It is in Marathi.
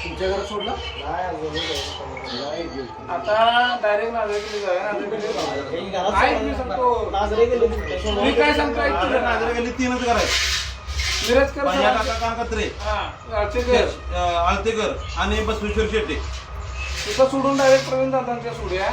तुमच्या घरात सोडला आता डायरेक्ट नाजरे मी काय सांगतो नाजरे तीनच घर आहेत. मिरजकर काकांकत्रे, आळतेकर आणि बसवेश्वर शेट्टे. तिथं सोडून डायरेक्ट प्रवीण दादांच्या सोड्या